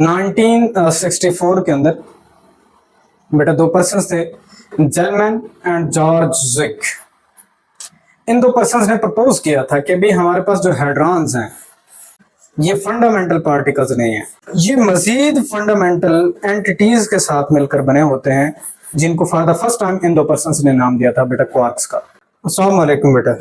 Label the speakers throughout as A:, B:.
A: 1964 के अंदर बेटा दो पर्सन थे, जेलमैन एंड जॉर्ज ज़िक। इन दो पर्सन ने प्रपोज किया था कि भी हमारे पास जो हेड्रॉन्स हैं ये फंडामेंटल पार्टिकल्स नहीं है, ये मजीद फंडामेंटल एंटिटीज के साथ मिलकर बने होते हैं, जिनको for the first time in दो पर्सन ने नाम दिया था बेटा क्वार्क्स का। अस्सलाम वालेकुम बेटा।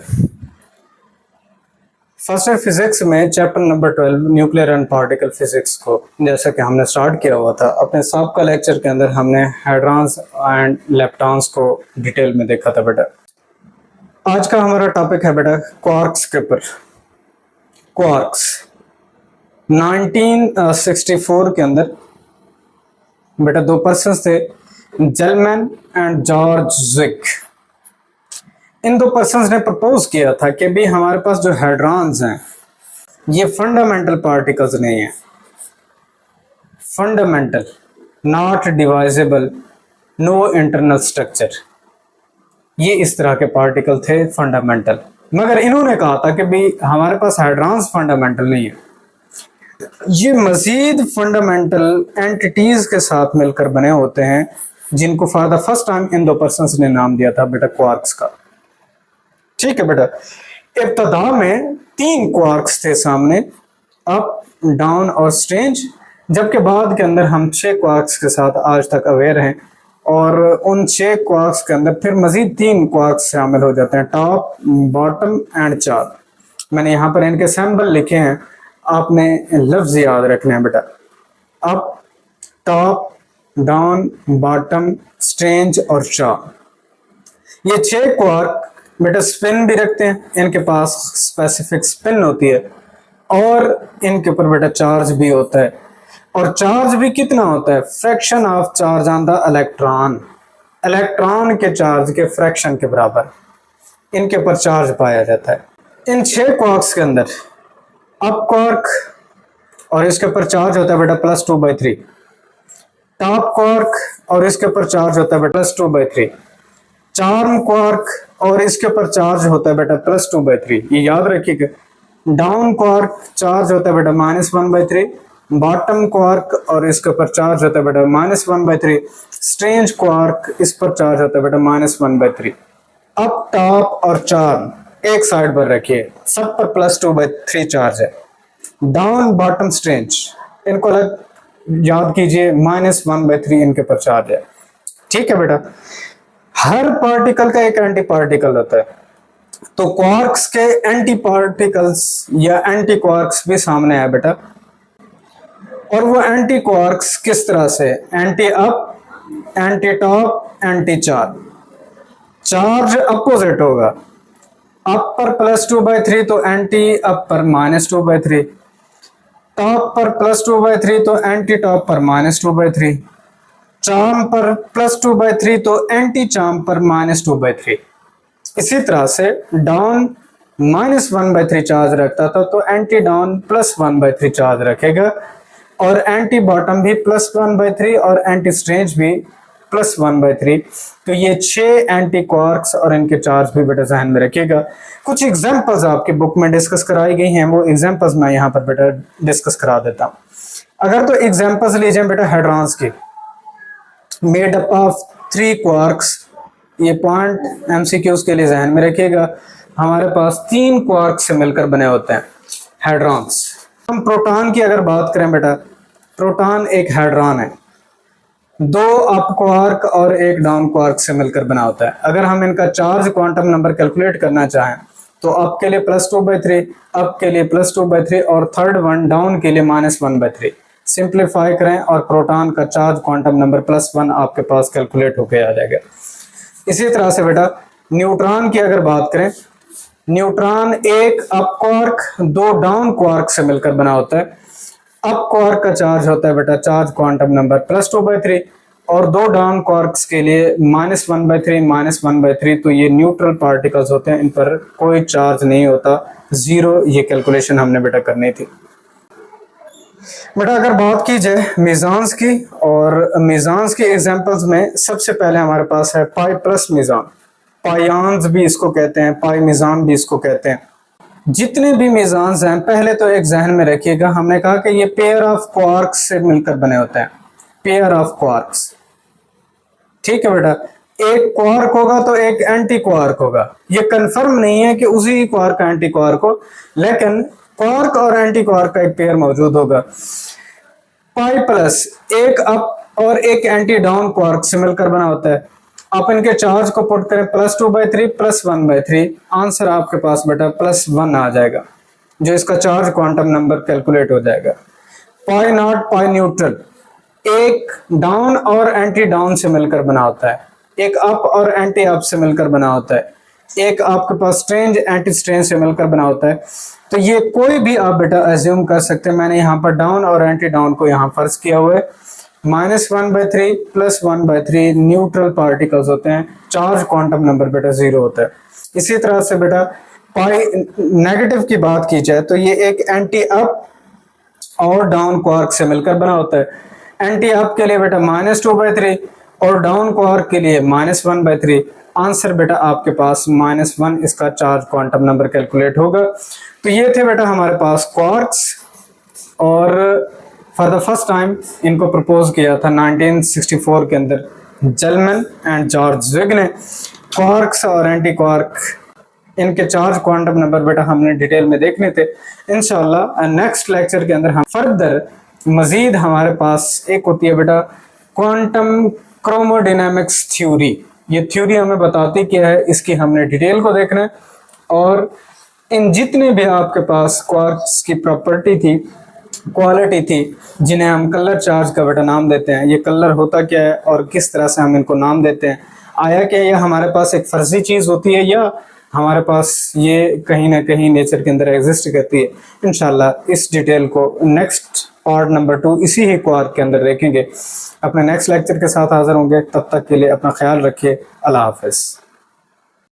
A: फर्स्ट ईयर फिजिक्स में chapter number 12 nuclear and particle physics को जैसा कि हमने स्टार्ट किया हुआ था, अपने सबका लेक्चर के अंदर हमने हाइड्रॉन्स एंड लेप्टॉन्स को डिटेल में देखा था बेटा। आज का हमारा टॉपिक है बेटा क्वार्क्स के ऊपर। क्वार्क्स 1964 के अंदर बेटा दो पर्सन थे, जेलमैन एंड जॉर्ज ज़िक। इन दो पर्सन ने प्रपोज किया था कि भी हमारे पास जो हेड्रॉन्स हैं ये फंडामेंटल पार्टिकल्स नहीं है, fundamental, not divisible, no internal structure, ये इस तरह के पार्टिकल थे फंडामेंटल। मगर इन्होंने कहा था कि भी हमारे पास हेड्रॉन्स फंडामेंटल नहीं है, ये मजीद फंडामेंटल एंटिटीज के साथ मिलकर बने होते हैं, जिनको for the first time in दो पर्सन ने नाम दिया था बेटा क्वार्क्स का। ठीक है बेटा। इब्तदा में 3 क्वार्क्स थे सामने, अप, डाउन और स्ट्रेंज, जबकि बाद के अंदर हम 6 क्वार्क्स के साथ आज तक अवेयर हैं, और उन 6 क्वार्क्स के अंदर फिर मजीद 3 क्वार्क्स शामिल हो जाते हैं, टॉप, बॉटम एंड चार। मैंने यहाँ पर इनके सैम्बल लिखे हैं, आपने लफ्ज याद रखने हैं बेटा। Up, top, down, bottom, strange और चार। ये 6 क्वार्क बेटा स्पिन भी रखते हैं, इनके पास स्पेसिफिक स्पिन होती है, और इनके ऊपर बेटा चार्ज भी होता है। और चार्ज भी कितना होता है? Fraction of charge on the electron, electron के चार्ज के फ्रैक्शन के बराबर इनके ऊपर चार्ज पाया जाता है। इन 6 क्वार्क्स के अंदर अप क्वार्क और इसके ऊपर चार्ज होता है बेटा +2/3, टॉप क्वार्क और इसके ऊपर चार्ज होता है बेटा +2/3, चार्म क्वार्क और इसके ऊपर चार्ज होता है बेटा +2/3, ये याद रखिएगा। डाउन क्वार्क चार्ज होता है बेटा -1/3, बॉटम क्वार्क और इसके ऊपर चार्ज होता है बेटा -1/3, स्ट्रेंज क्वार्क इस पर चार्ज होता है बेटा -1/3। अप, टॉप और चार्म एक साइड पर रखिए, सब पर +2/3 चार्ज है। डाउन, बॉटम, स्ट्रेंज इनको अलग याद कीजिए, -1/3 इनके पर चार्ज है। ठीक है बेटा। हर पार्टिकल का एक एंटी पार्टिकल होता है, तो क्वार्क्स के एंटी पार्टिकल्स या एंटी क्वार्क्स भी सामने है बेटा। और वो एंटी क्वार्क्स किस तरह से? Anti up, anti top, anti charge. Charge opposite होगा, अप पर +2/3 तो एंटी अप पर -2/3, टॉप पर +2/3 तो एंटी टॉप पर -2/3, चार्म पर +2/3 तो एंटी चार्म पर -2/3। इसी तरह से डाउन -1/3 चार्ज रखता था तो एंटी डाउन +1/3 चार्ज रखेगा, और एंटी बॉटम भी +1/3 और एंटी स्ट्रेंज भी +1/3। तो ये 6 एंटी क्वार्क्स और इनके चार्ज भी बेटा ध्यान में रखिएगा। कुछ एग्जांपल्स आपके बुक में डिस्कस कराई गई हैं, वो एग्जांपल्स मैं यहाँ पर बेटा डिस्कस करा देता हूँ। अगर तो एग्जांपल्स लीजिए बेटा हेड्रॉन्स की, मेड अप ऑफ 3 क्वार्क्स, ये पॉइंट MCQs के लिए ध्यान में रखिएगा। हमारे पास 3 क्वार्क से मिलकर बने होते हैं हेड्रॉन्स। हम प्रोटॉन की अगर बात करें बेटा, प्रोटॉन एक हेड्रॉन है, 2 अप क्वार्क और 1 डाउन क्वार्क से मिलकर बना होता है। अगर हम इनका चार्ज क्वांटम नंबर कैलकुलेट करना चाहें तो अप के लिए +2/3, अप के लिए +2/3 और थर्ड वन डाउन के लिए -1/3। सिंप्लीफाई करें और प्रोटॉन का चार्ज क्वांटम नंबर +1 आपके पास कैलकुलेट होकर आ जाएगा। इसी तरह से बेटा न्यूट्रॉन की अगर बात करें, न्यूट्रॉन एक अप क्वार्क 2 डाउन क्वार्क से मिलकर बना होता है। अप क्वार्क का चार्ज होता है बेटा चार्ज क्वांटम नंबर +2/3, और 2 डाउन क्वार्क्स के लिए -1/3 -1/3, तो ये न्यूट्रल पार्टिकल्स होते हैं, इन पर कोई चार्ज नहीं होता, जीरो। ये कैलकुलेशन हमने बेटा करनी थी बेटा। अगर बात की जाए मेज़ॉन्स की, और मेज़ॉन्स के एग्जांपल्स में सबसे पहले हमारे पास है पाई प्लस मेज़ॉन, पाइयॉन्स भी इसको कहते हैं, पाई मेज़ॉन भी इसको कहते हैं। जितने भी मीज़ान्स हैं पहले तो एक जहन में रखिएगा, हमने कहा कि ये पेयर ऑफ क्वार्क्स से मिलकर बने होते हैं, पेयर ऑफ क्वार्क्स। ठीक है बेटा, एक क्वार्क होगा तो एक एंटी क्वार्क होगा। ये कंफर्म नहीं है कि उसी क्वार्क एंटी क्वार्क हो, लेकिन क्वार्क और एंटी क्वार्क का एक पेयर मौजूद होगा। पाई प्लस एक अप और एक एंटी डाउन क्वार्क से मिलकर बना होता है। आप इनके चार्ज को पुट करें +2/3 +1/3, आंसर आपके पास बेटा +1 आ जाएगा, जो इसका चार्ज क्वांटम नंबर कैलकुलेट हो जाएगा। पाई नॉट पाई न्यूट्रल एक डाउन और एंटी डाउन से मिलकर बना होता है, एक अप और एंटी अप से मिलकर बना होता है, एक आपके पास स्ट्रेंज एंटी स्ट्रेंज से मिलकर बना होता है। तो ये कोई भी आप बेटा एज्यूम कर सकते हैं। मैंने यहाँ पर डाउन और एंटी डाउन को यहाँ फर्ज किया हुआ है। -1/3 +1/3 न्यूट्रल पार्टिकल्स होते हैं, चार्ज क्वांटम नंबर बेटा 0 होता है। इसी तरह से बेटा पाई नेगेटिव की बात की जाए तो ये एक एंटी अप और डाउन क्वार्क से मिलकर बना होता है। एंटी अप के लिए बेटा -2/3 और डाउन क्वार्क के लिए -1/3। आंसर बेटा आपके पास -1 इसका चार्ज क्वांटम नंबर कैलकुलेट होगा। तो ये थे बेटा हमारे पास क्वार्क्स, और फॉर द फर्स्ट टाइम इनको प्रपोज किया था 1964 के अंदर जेलमैन एंड जॉर्ज ज़िग ने। क्वार्क्स और एंटी क्वार्क इनके चार्ज क्वांटम नंबर बेटा हमने डिटेल में देखने थे। इंशाल्लाह नेक्स्ट लेक्चर के अंदर हम फर्दर मजीद हमारे पास एक होती है बेटा क्वांटम क्रोमोडायनामिक्स थ्योरी। ये थ्योरी हमें बताती क्या है, इसकी हमने डिटेल को देखना है। और इन जितने भी आपके पास क्वार्क्स की प्रॉपर्टी थी, क्वालिटी थी, जिन्हें हम कलर चार्ज का बेटा नाम देते हैं, ये कलर होता क्या है और किस तरह से हम इनको नाम देते हैं, आया क्या ये हमारे पास एक फर्जी चीज़ होती है या हमारे पास ये कहीं ना कहीं नेचर के अंदर एग्जिस्ट करती है। इंशाल्लाह इस डिटेल को नेक्स्ट पार्ट नंबर 2 इसी ही क्वार्क के अंदर देखेंगे। अपने नेक्स्ट लेक्चर के साथ हाजिर होंगे, तब तक के लिए अपना ख्याल रखिए। अल्लाह हाफिज़।